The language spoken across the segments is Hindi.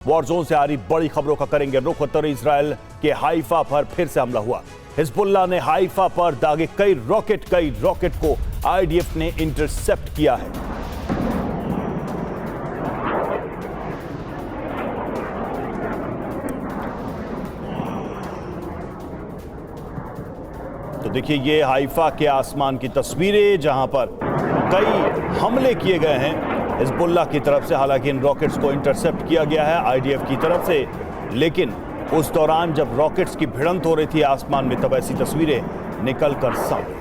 वॉर जोन से आ रही बड़ी खबरों का करेंगे रुख। उत्तर इजराइल के हाइफा पर फिर से हमला हुआ। हिजबुल्लाह ने हाइफा पर दागे कई रॉकेट को आईडीएफ ने इंटरसेप्ट किया है। तो देखिए ये हाइफा के आसमान की तस्वीरें जहां पर कई हमले किए गए हैं हिजबुल्लाह की तरफ से। हालांकि इन रॉकेट्स को इंटरसेप्ट किया गया है आईडीएफ की तरफ से, लेकिन उस दौरान जब रॉकेट्स की भिड़ंत हो रही थी आसमान में तब ऐसी तस्वीरें निकल कर सामने।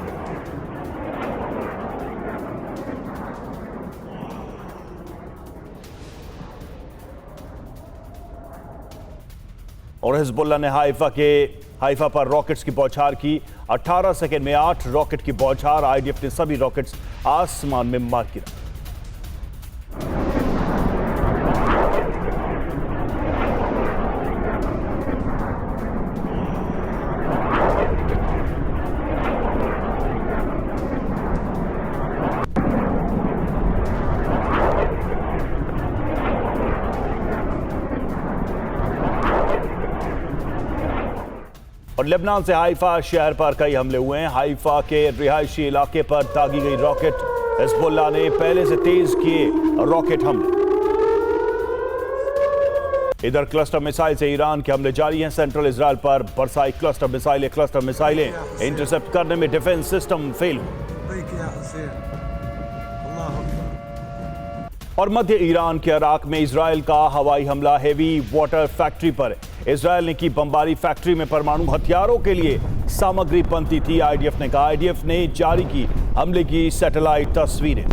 और हिजबुल्लाह ने हाइफा पर रॉकेट्स की बौछार की। 18 सेकंड में 8 रॉकेट की बौछार। आईडीएफ ने सभी रॉकेट्स आसमान में मार गिरा। और लेबनान से हाइफा शहर पर कई हमले हुए हैं। हाइफा के रिहायशी इलाके पर दागी गई रॉकेट। हिजबुल्लाह ने पहले से तेज किए रॉकेट हमले। इधर क्लस्टर मिसाइल से ईरान के हमले जारी हैं। सेंट्रल इजराइल पर बरसाई क्लस्टर मिसाइलें इंटरसेप्ट करने में डिफेंस सिस्टम फेल हुए। और मध्य ईरान के इराक में इजराइल का हवाई हमला। हेवी वाटर फैक्ट्री पर इजराइल ने की बमबारी। फैक्ट्री में परमाणु हथियारों के लिए सामग्री बनती थी। आईडीएफ ने कहा। आईडीएफ ने जारी की हमले की सैटेलाइट तस्वीरें।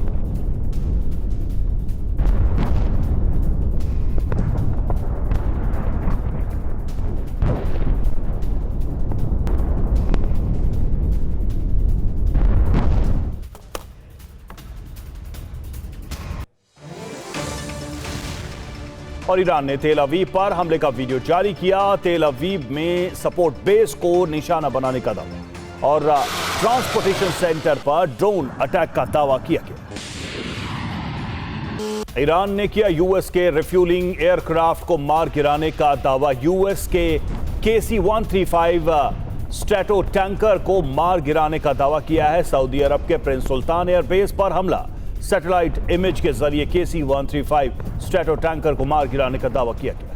और ईरान ने तेल अवीव पर हमले का वीडियो जारी किया। तेल अवीव में सपोर्ट बेस को निशाना बनाने का दावा और ट्रांसपोर्टेशन सेंटर पर ड्रोन अटैक का दावा किया गया। ईरान ने किया यूएस के रिफ्यूलिंग एयरक्राफ्ट को मार गिराने का दावा। यूएस के KC-135 स्ट्रैटो टैंकर को मार गिराने का दावा किया है। सऊदी अरब के प्रिंस सुल्तान एयरबेस पर हमला। सैटेलाइट इमेज के जरिए KC-135 स्ट्रैटो टैंकर को मार गिराने का दावा किया गया।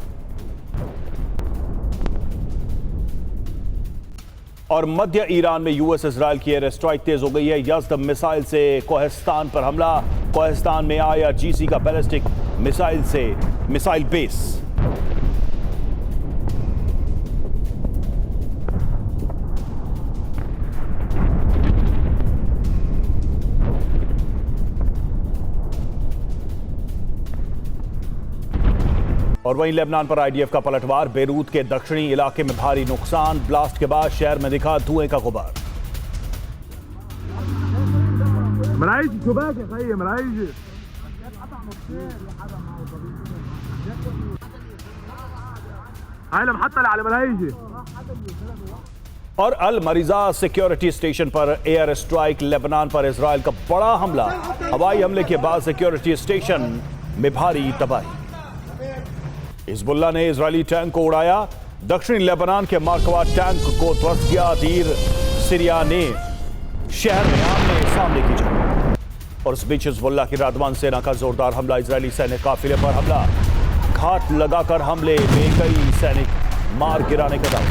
और मध्य ईरान में यूएस इजराइल की एयर स्ट्राइक तेज हो गई है। यज़्द मिसाइल से कोहिस्तान पर हमला। कोहिस्तान में IRGC का बैलिस्टिक मिसाइल से मिसाइल बेस। और वहीं लेबनान पर आईडीएफ का पलटवार। बेरूत के दक्षिणी इलाके में भारी नुकसान। ब्लास्ट के बाद शहर में दिखा धुएं का गुबार। और अल मरीजा सिक्योरिटी स्टेशन पर एयर स्ट्राइक। लेबनान पर इजराइल का बड़ा हमला। हवाई हमले के बाद सिक्योरिटी स्टेशन में भारी तबाही। हिजबुल्लाह ने इजरायली टैंक को उड़ाया। दक्षिणी लेबनान के मार्कवा टैंक को ध्वस्त किया। तीर सीरिया ने शहर में आमने सामने की जंग। और इस बीच हिजबुल्लाह की रादवान सेना का जोरदार हमला। इजरायली सैनिक काफिले पर हमला। घात लगाकर हमले में कई सैनिक मार गिराने का दावा।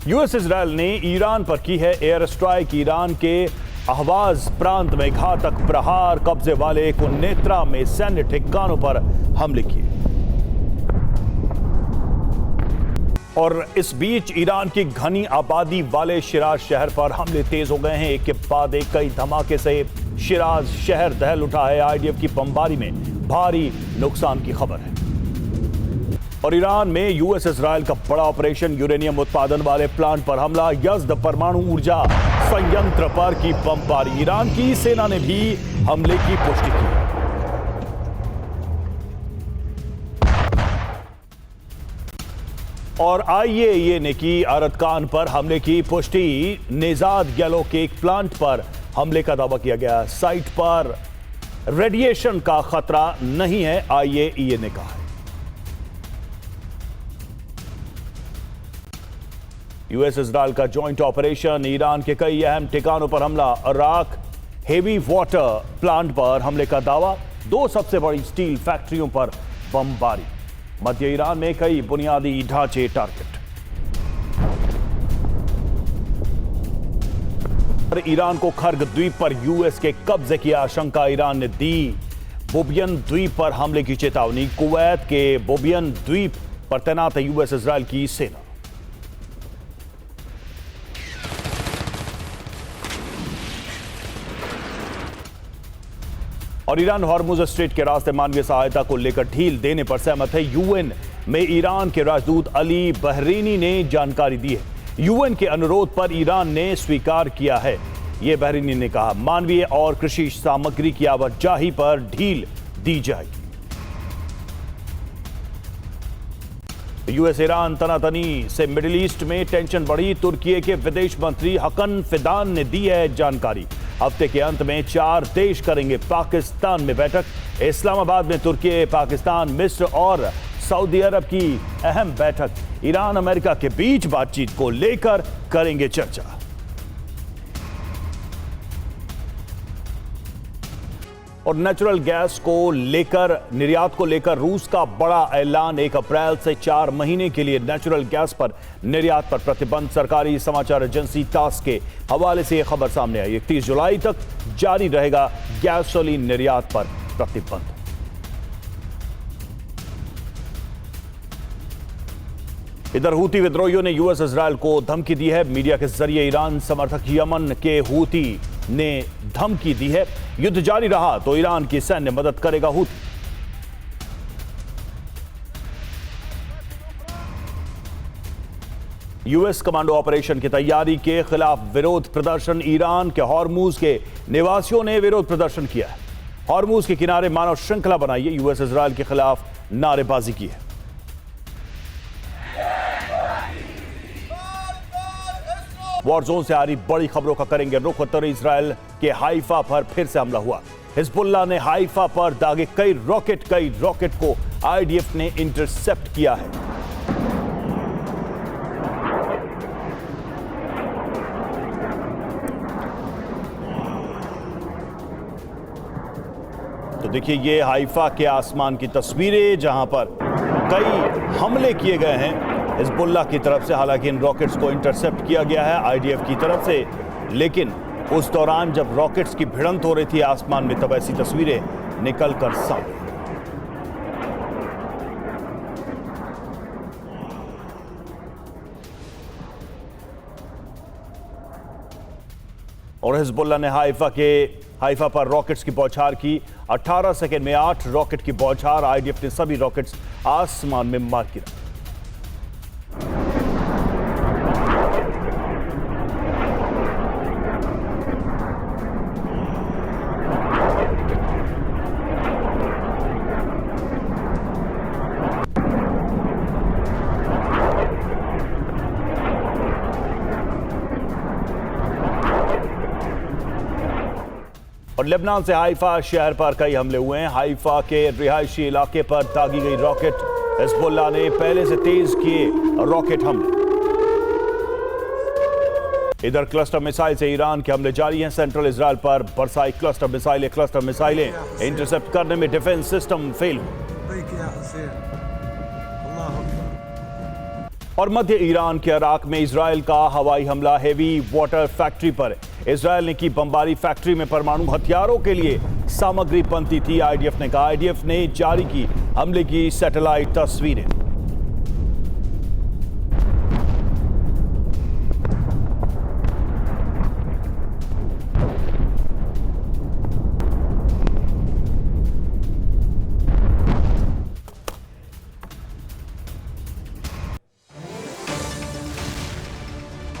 यूएस इजरायल ने ईरान पर की है एयर स्ट्राइक। ईरान के अहवाज प्रांत में घातक प्रहार। कब्जे वाले कुन्नेत्रा में सैन्य ठिकानों पर हमले किए। और इस बीच ईरान की घनी आबादी वाले शिराज शहर पर हमले तेज हो गए हैं। एक के बाद एक कई धमाके से शिराज शहर दहल उठा है। आईडीएफ की बमबारी में भारी नुकसान की खबर है। और ईरान में यूएस इजरायल का बड़ा ऑपरेशन। यूरेनियम उत्पादन वाले प्लांट पर हमला। यज़्द परमाणु ऊर्जा संयंत्र पर की बमबारी। ईरान की सेना ने भी हमले की पुष्टि की। और IAEA ने की अरकान पर हमले की पुष्टि। नेजाद गैलो के एक प्लांट पर हमले का दावा किया गया। साइट पर रेडिएशन का खतरा नहीं है, IAEA ने कहा है। यूएस इजराइल का जॉइंट ऑपरेशन, ईरान के कई अहम ठिकानों पर हमला, इराक हेवी वाटर प्लांट पर हमले का दावा, 2 सबसे बड़ी स्टील फैक्ट्रियों पर बमबारी, मध्य ईरान में कई बुनियादी ढांचे टारगेट। ईरान को खर्ग द्वीप पर यूएस के कब्जे की आशंका, ईरान ने दी बोबियन द्वीप पर हमले की चेतावनी, कुवैत के बोबियन द्वीप पर तैनात है यूएस इजराइल की सेना। और ईरान हॉर्मुज स्ट्रेट के रास्ते मानवीय सहायता को लेकर ढील देने पर सहमत है। यूएन में ईरान के राजदूत अली बहरीनी ने जानकारी दी है। यूएन के अनुरोध पर ईरान ने स्वीकार किया है। यह बहरीनी ने कहा, मानवीय और कृषि सामग्री की आवाजाही पर ढील दी जाएगी। यूएस ईरान तनातनी से मिडिल ईस्ट में टेंशन बढ़ी, तुर्की के विदेश मंत्री हकन फिदान ने दी है जानकारी। हफ्ते के अंत में 4 देश करेंगे पाकिस्तान में बैठक। इस्लामाबाद में तुर्की, पाकिस्तान, मिस्र और सऊदी अरब की अहम बैठक। ईरान अमेरिका के बीच बातचीत को लेकर करेंगे चर्चा। और नेचुरल गैस को लेकर, निर्यात को लेकर रूस का बड़ा ऐलान, 1 अप्रैल से 4 महीने के लिए नेचुरल गैस पर निर्यात पर प्रतिबंध। सरकारी समाचार एजेंसी तास के हवाले से यह खबर सामने आई। 31 जुलाई तक जारी रहेगा गैसोलीन निर्यात पर प्रतिबंध। इधर हूती विद्रोहियों ने यूएस इजराइल को धमकी दी है। मीडिया के जरिए ईरान समर्थक यमन के हूती ने धमकी दी है, युद्ध जारी रहा तो ईरान की सैन्य मदद करेगा हूती। यूएस कमांडो ऑपरेशन की तैयारी के खिलाफ विरोध प्रदर्शन, ईरान के हॉर्मुज के निवासियों ने विरोध प्रदर्शन किया है। हॉर्मुज के किनारे मानव श्रृंखला बनाई है, यूएस इजराइल के खिलाफ नारेबाजी की है। वॉर जोन से आ रही बड़ी खबरों का करेंगे रुख। उत्तरी इजराइल के हाइफा पर फिर से हमला हुआ। हिजबुल्लाह ने हाइफा पर दागे कई रॉकेट को आईडीएफ ने इंटरसेप्ट किया है। तो देखिए, ये हाइफा के आसमान की तस्वीरें जहां पर कई हमले किए गए हैं हिजबुल्लाह की तरफ से। हालांकि इन रॉकेट्स को इंटरसेप्ट किया गया है आईडीएफ की तरफ से, लेकिन उस दौरान जब रॉकेट्स की भिड़ंत हो रही थी आसमान में, तब ऐसी तस्वीरें निकल कर सामने। और हिजबुल्लाह ने हाइफा पर रॉकेट्स की बौछार की। 18 सेकेंड में 8 रॉकेट की बौछार। आईडीएफ ने सभी रॉकेट्स आसमान में मार गिरा। और लेबनान से हाइफा शहर पर कई हमले हुए हैं। हाइफा के रिहायशी इलाके पर दागी गई रॉकेट। हिजबुल्लाह ने पहले से तेज किए रॉकेट हमले। इधर क्लस्टर मिसाइल से ईरान के हमले जारी हैं। सेंट्रल इजराइल पर बरसाई क्लस्टर मिसाइलें इंटरसेप्ट करने में डिफेंस सिस्टम फेल हुए। और मध्य ईरान के इराक में इजराइल का हवाई हमला, हेवी वाटर फैक्ट्री पर इजराइल ने की बमबारी। फैक्ट्री में परमाणु हथियारों के लिए सामग्री बनती थी, आईडीएफ ने कहा। आईडीएफ ने जारी की हमले की सैटेलाइट तस्वीरें।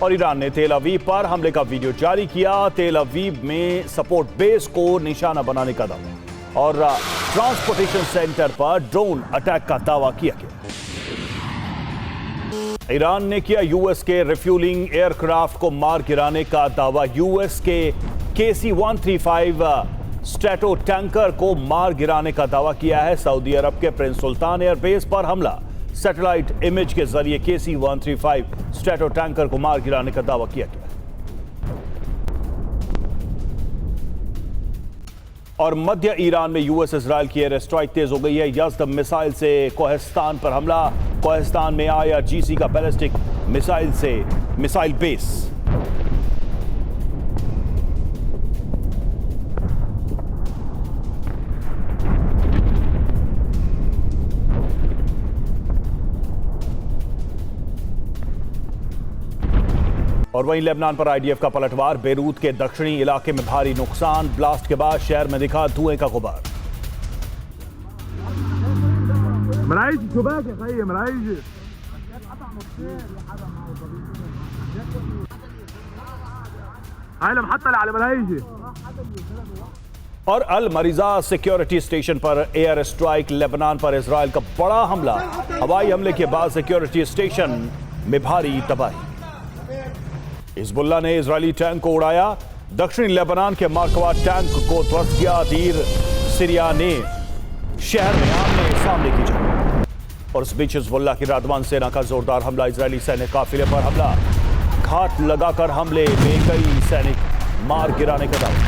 और ईरान ने तेल अवीव पर हमले का वीडियो जारी किया। तेल अवीव में सपोर्ट बेस को निशाना बनाने का दावा और ट्रांसपोर्टेशन सेंटर पर ड्रोन अटैक का दावा किया गया। ईरान ने किया यूएस के रिफ्यूलिंग एयरक्राफ्ट को मार गिराने का दावा। यूएस के KC-135 स्ट्रैटो टैंकर को मार गिराने का दावा किया है। सऊदी अरब के प्रिंस सुल्तान एयरबेस पर हमला, सैटेलाइट इमेज के जरिए KC-135 स्ट्रैटो टैंकर को मार गिराने का दावा किया गया। और मध्य ईरान में यूएस इजराइल की एयर स्ट्राइक तेज हो गई है। यज़्द मिसाइल से कोहिस्तान पर हमला, कोहिस्तान में IRGC का बैलिस्टिक मिसाइल से मिसाइल बेस। और वहीं लेबनान पर IDF का पलटवार, बेरूत के दक्षिणी इलाके में भारी नुकसान, ब्लास्ट के बाद शहर में दिखा धुएं का गुबार। और अल मरीजा सिक्योरिटी स्टेशन पर एयर स्ट्राइक, लेबनान पर इजराइल का बड़ा हमला, हवाई हमले के बाद सिक्योरिटी स्टेशन में भारी तबाही। हिजबुल्लाह ने इजरायली टैंक को उड़ाया, दक्षिणी लेबनान के मार्कवा टैंक को ध्वस्त किया। तीर सीरिया ने शहर में आमने सामने की जंग। और इस बीच हिजबुल्लाह की रादवान सेना का जोरदार हमला, इजरायली सैन्य काफिले पर हमला, घात लगाकर हमले में कई सैनिक मार गिराने का दावा।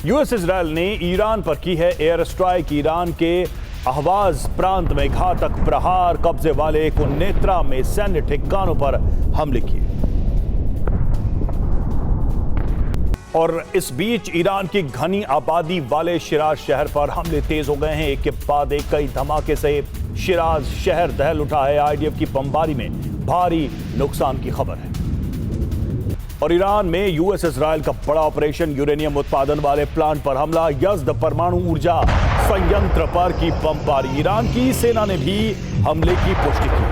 यूएस इजरायल ने ईरान पर की है एयर स्ट्राइक। ईरान के अहवाज प्रांत में घातक प्रहार, कब्जे वाले कुन्नेत्रा में सैन्य ठिकानों पर हमले किए। और इस बीच ईरान की घनी आबादी वाले शिराज शहर पर हमले तेज हो गए हैं। एक के बाद एक कई धमाके से शिराज शहर दहल उठा है। IDF की बमबारी में भारी नुकसान की खबर है। और ईरान में यूएस इजरायल का बड़ा ऑपरेशन, यूरेनियम उत्पादन वाले प्लांट पर हमला, यज़्द परमाणु ऊर्जा संयंत्र पर की बमबारी। ईरान की सेना ने भी हमले की पुष्टि की।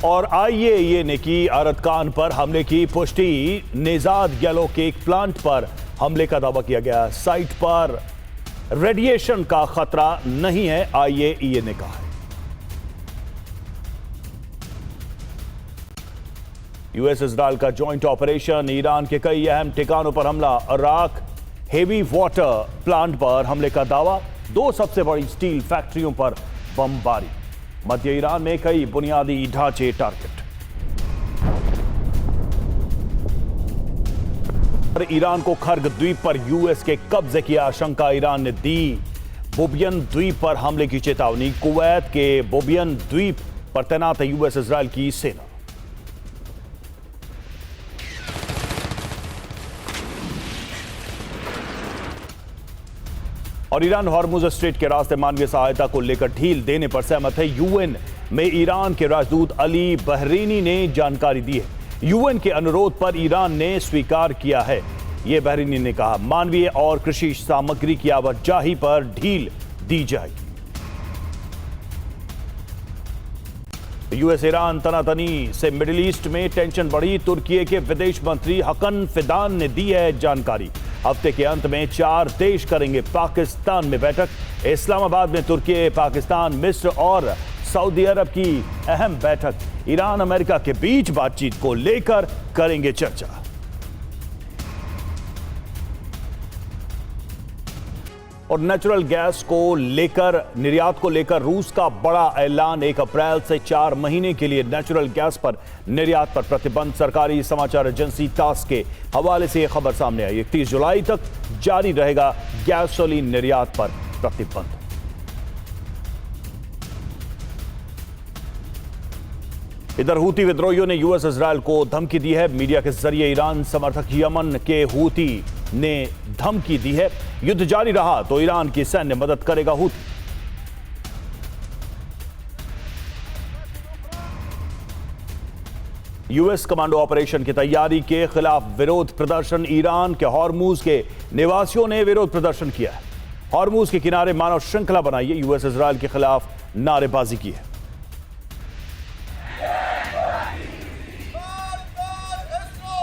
और IAEA ने की अरकान पर हमले की पुष्टि। नेजाद गैलो के एक प्लांट पर हमले का दावा किया गया। साइट पर रेडिएशन का खतरा नहीं है, IAEA ने कहा है। यूएस इजरायल का जॉइंट ऑपरेशन, ईरान के कई अहम ठिकानों पर हमला, इराक हेवी वाटर प्लांट पर हमले का दावा, 2 सबसे बड़ी स्टील फैक्ट्रियों पर बमबारी, मध्य ईरान में कई बुनियादी ढांचे टारगेट। और ईरान को खर्ग द्वीप पर यूएस के कब्जे की आशंका ईरान ने दी। बोबियन द्वीप पर हमले की चेतावनी, कुवैत के बोबियन द्वीप पर तैनात है यूएस इजरायल की सेना। और ईरान हॉर्मुज स्ट्रेट के रास्ते मानवीय सहायता को लेकर ढील देने पर सहमत है। यूएन में ईरान के राजदूत अली बहरीनी ने जानकारी दी है। यूएन के अनुरोध पर ईरान ने स्वीकार किया है। यह बहरीनी ने कहा, मानवीय और कृषि सामग्री की आवाजाही पर ढील दी जाएगी। यूएस ईरान तनातनी से मिडिल ईस्ट में टेंशन बढ़ी, तुर्की के विदेश मंत्री हकन फिदान ने दी है जानकारी। हफ्ते के अंत में 4 देश करेंगे पाकिस्तान में बैठक। इस्लामाबाद में तुर्की, पाकिस्तान, मिस्र और सऊदी अरब की अहम बैठक। ईरान अमेरिका के बीच बातचीत को लेकर करेंगे चर्चा। और नेचुरल गैस को लेकर, निर्यात को लेकर रूस का बड़ा ऐलान। 1 अप्रैल से 4 महीने के लिए नेचुरल गैस पर निर्यात पर प्रतिबंध। सरकारी समाचार एजेंसी तास के हवाले से यह खबर सामने आई। 31 जुलाई तक जारी रहेगा गैसोलीन निर्यात पर प्रतिबंध। इधर हूती विद्रोहियों ने यूएस इजरायल को धमकी दी है। मीडिया के जरिए ईरान समर्थक यमन के हूती ने धमकी दी है, युद्ध जारी रहा तो ईरान की सैन्य मदद करेगा हूती। यूएस कमांडो ऑपरेशन की तैयारी के खिलाफ विरोध प्रदर्शन। ईरान के हॉर्मुज के निवासियों ने विरोध प्रदर्शन किया है। हॉर्मुज के किनारे मानव श्रृंखला बनाई है। यूएस इजरायल के खिलाफ नारेबाजी की है।